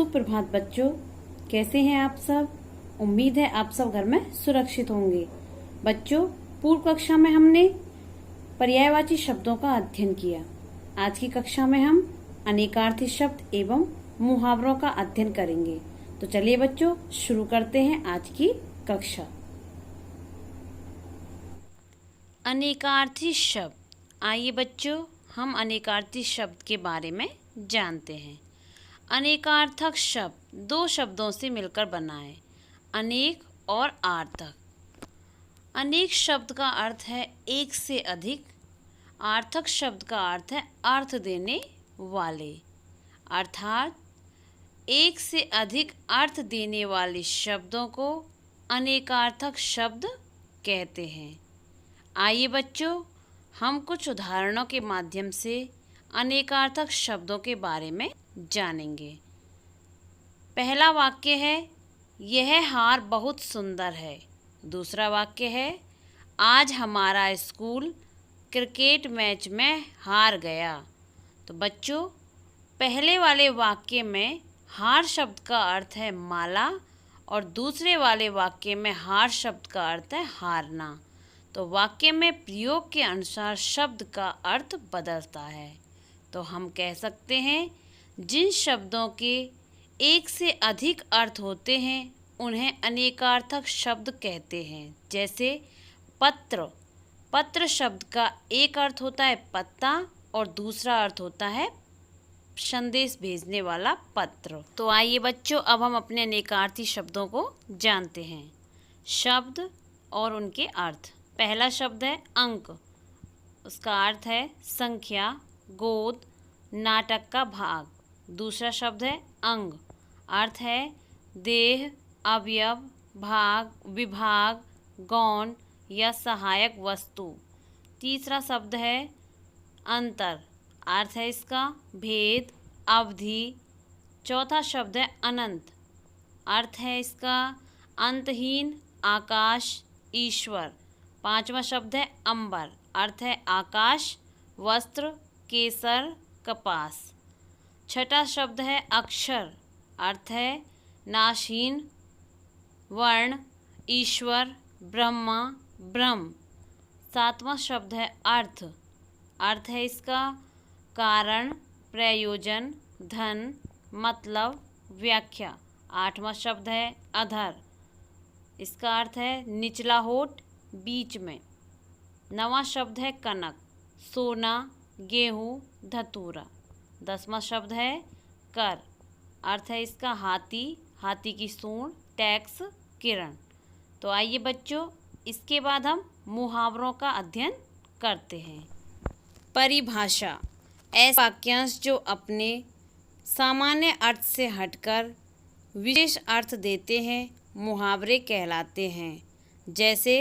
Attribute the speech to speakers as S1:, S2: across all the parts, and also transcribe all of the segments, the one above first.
S1: सुप्रभात बच्चों, कैसे हैं आप सब। उम्मीद है आप सब घर में सुरक्षित होंगे। बच्चों, पूर्व कक्षा में हमने पर्यायवाची शब्दों का अध्ययन किया। आज की कक्षा में हम अनेकार्थी शब्द एवं मुहावरों का अध्ययन करेंगे। तो चलिए बच्चों, शुरू करते हैं आज की कक्षा। अनेकार्थी शब्द। आइए बच्चों, हम अनेकार्थी शब्द के बारे में जानते हैं। अनेकार्थक शब्द दो शब्दों से मिलकर बना है, अनेक और आर्थक। अनेक शब्द का अर्थ है एक से अधिक। आर्थक शब्द का अर्थ है अर्थ देने वाले। अर्थात एक से अधिक अर्थ देने वाले शब्दों को अनेकार्थक शब्द कहते हैं। आइए बच्चों, हम कुछ उदाहरणों के माध्यम से अनेकार्थक शब्दों के बारे में जानेंगे। पहला वाक्य है, यह हार बहुत सुंदर है। दूसरा वाक्य है, आज हमारा स्कूल क्रिकेट मैच में हार गया। तो बच्चों, पहले वाले वाक्य में हार शब्द का अर्थ है माला और दूसरे वाले वाक्य में हार शब्द का अर्थ है हारना। तो वाक्य में प्रयोग के अनुसार शब्द का अर्थ बदलता है। तो हम कह सकते हैं, जिन शब्दों के एक से अधिक अर्थ होते हैं उन्हें अनेकार्थक शब्द कहते हैं। जैसे पत्र। पत्र शब्द का एक अर्थ होता है पत्ता और दूसरा अर्थ होता है संदेश भेजने वाला पत्र। तो आइए बच्चों, अब हम अपने अनेकार्थी शब्दों को जानते हैं। शब्द और उनके अर्थ। पहला शब्द है अंक। उसका अर्थ है संख्या, गोद, नाटक का भाग। दूसरा शब्द है अंग। अर्थ है देह, अवयव, भाग, विभाग, गौण या सहायक वस्तु। तीसरा शब्द है अंतर। अर्थ है इसका भेद, अवधि। चौथा शब्द है अनंत। अर्थ है इसका अंतहीन, आकाश, ईश्वर। पांचवा शब्द है अंबर। अर्थ है आकाश, वस्त्र, केसर, कपास। छठा शब्द है अक्षर। अर्थ है नाशहीन, वर्ण, ईश्वर, ब्रह्मा, ब्रह्म। सातवां शब्द है अर्थ। अर्थ है इसका कारण, प्रयोजन, धन, मतलब, व्याख्या। आठवां शब्द है अधर। इसका अर्थ है निचला होठ, बीच में। नवां शब्द है कनक, सोना, गेहूँ, धतूरा। 10वां शब्द है कर। अर्थ है इसका हाथी, हाथी की सूंड, टैक्स, किरण। तो आइए बच्चों, इसके बाद हम मुहावरों का अध्ययन करते हैं। परिभाषा। ऐसे वाक्यांश जो अपने सामान्य अर्थ से हटकर विशेष अर्थ देते हैं मुहावरे कहलाते हैं। जैसे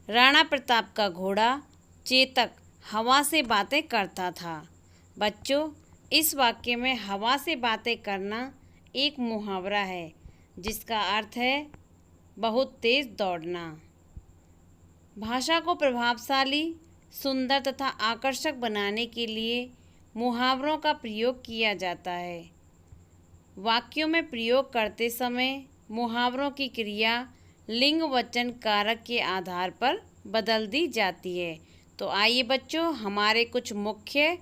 S1: राणा प्रताप का घोड़ा चेतक हवा से बातें करता था। बच्चों, इस वाक्य में हवा से बातें करना एक मुहावरा है जिसका अर्थ है बहुत तेज दौड़ना। भाषा को प्रभावशाली, सुंदर तथा आकर्षक बनाने के लिए मुहावरों का प्रयोग किया जाता है। वाक्यों में प्रयोग करते समय मुहावरों की क्रिया लिंग वचन कारक के आधार पर बदल दी जाती है। तो आइए बच्चों, हमारे कुछ मुख्य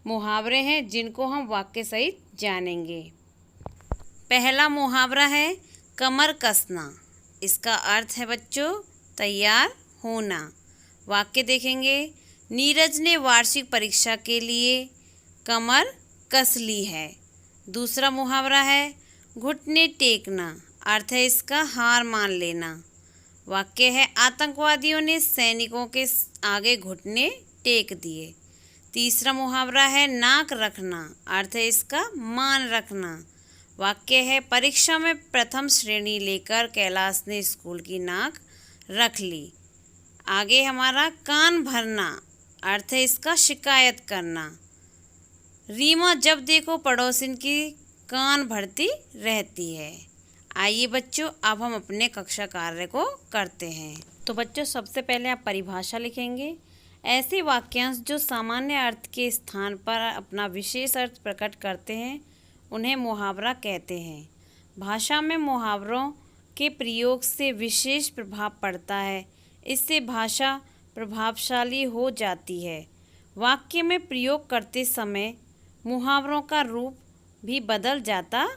S1: मुहावरे हैं जिनको हम वाक्य सहित जानेंगे। पहला मुहावरा है कमर कसना। इसका अर्थ है बच्चों तैयार होना। वाक्य देखेंगे, नीरज ने वार्षिक परीक्षा के लिए कमर कस ली है। दूसरा मुहावरा है घुटने टेकना। अर्थ है इसका हार मान लेना। वाक्य है आतंकवादियों ने सैनिकों के आगे घुटने टेक दिए। तीसरा मुहावरा है नाक रखना। अर्थ है इसका मान रखना। वाक्य है परीक्षा में प्रथम श्रेणी लेकर कैलाश ने स्कूल की नाक रख ली। आगे हमारा कान भरना। अर्थ है इसका शिकायत करना। रीमा जब देखो पड़ोसिन की कान भरती रहती है। आइए बच्चों, अब हम अपने कक्षा कार्य को करते हैं। तो बच्चों, सबसे पहले आप परिभाषा लिखेंगे। ऐसे वाक्यांश जो सामान्य अर्थ के स्थान पर अपना विशेष अर्थ प्रकट करते हैं उन्हें मुहावरा कहते हैं। भाषा में मुहावरों के प्रयोग से विशेष प्रभाव पड़ता है। इससे भाषा प्रभावशाली हो जाती है। वाक्य में प्रयोग करते समय मुहावरों का रूप भी बदल जाता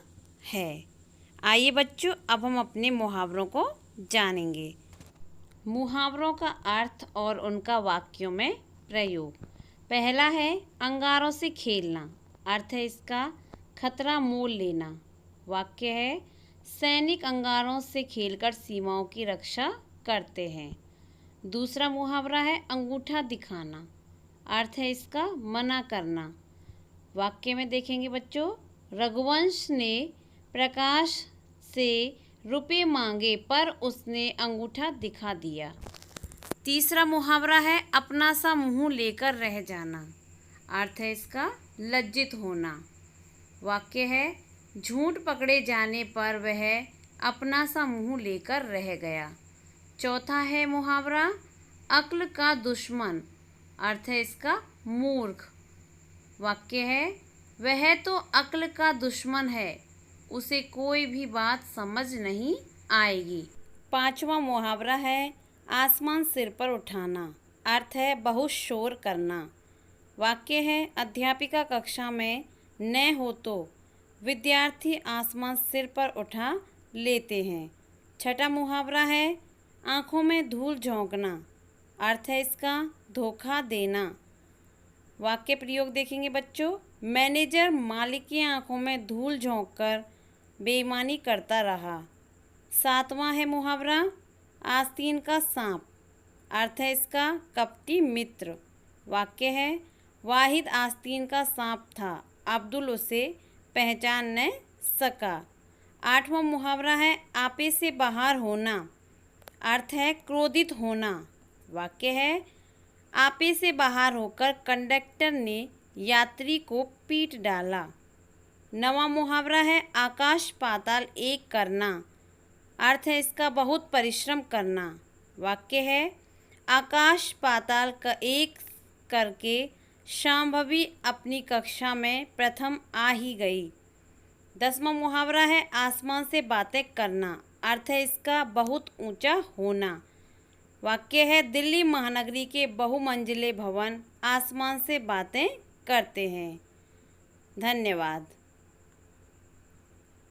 S1: है। आइए बच्चों, अब हम अपने मुहावरों को जानेंगे। मुहावरों का अर्थ और उनका वाक्यों में प्रयोग। पहला है अंगारों से खेलना। अर्थ है इसका खतरा मोल लेना। वाक्य है सैनिक अंगारों से खेलकर सीमाओं की रक्षा करते हैं। दूसरा मुहावरा है अंगूठा दिखाना। अर्थ है इसका मना करना। वाक्य में देखेंगे बच्चों, रघुवंश ने प्रकाश से रुपए मांगे पर उसने अंगूठा दिखा दिया। तीसरा मुहावरा है अपना सा मुंह लेकर रह जाना। अर्थ है इसका लज्जित होना। वाक्य है झूठ पकड़े जाने पर वह अपना सा मुंह लेकर रह गया। चौथा है मुहावरा अक्ल का दुश्मन। अर्थ है इसका मूर्ख। वाक्य है वह तो अक्ल का दुश्मन है, उसे कोई भी बात समझ नहीं आएगी। पांचवा मुहावरा है आसमान सिर पर उठाना। अर्थ है बहुत शोर करना। वाक्य है अध्यापिका कक्षा में न हो तो विद्यार्थी आसमान सिर पर उठा लेते हैं। छठा मुहावरा है आँखों में धूल झोंकना। अर्थ है इसका धोखा देना। वाक्य प्रयोग देखेंगे बच्चों, मैनेजर मालिक की आँखों में धूल झोंककर बेईमानी करता रहा। सातवां है मुहावरा आस्तीन का सांप। अर्थ है इसका कपटी मित्र। वाक्य है वाहिद आस्तीन का सांप था, अब्दुल उसे पहचान न सका। आठवां मुहावरा है आपे से बाहर होना। अर्थ है क्रोधित होना। वाक्य है आपे से बाहर होकर कंडक्टर ने यात्री को पीट डाला। नवा मुहावरा है आकाश पाताल एक करना। अर्थ है इसका बहुत परिश्रम करना। वाक्य है आकाश पाताल का एक करके शांभवी अपनी कक्षा में प्रथम आ ही गई। 10वां मुहावरा है आसमान से बातें करना। अर्थ है इसका बहुत ऊंचा होना। वाक्य है दिल्ली महानगरी के बहुमंजिले भवन आसमान से बातें करते हैं। धन्यवाद।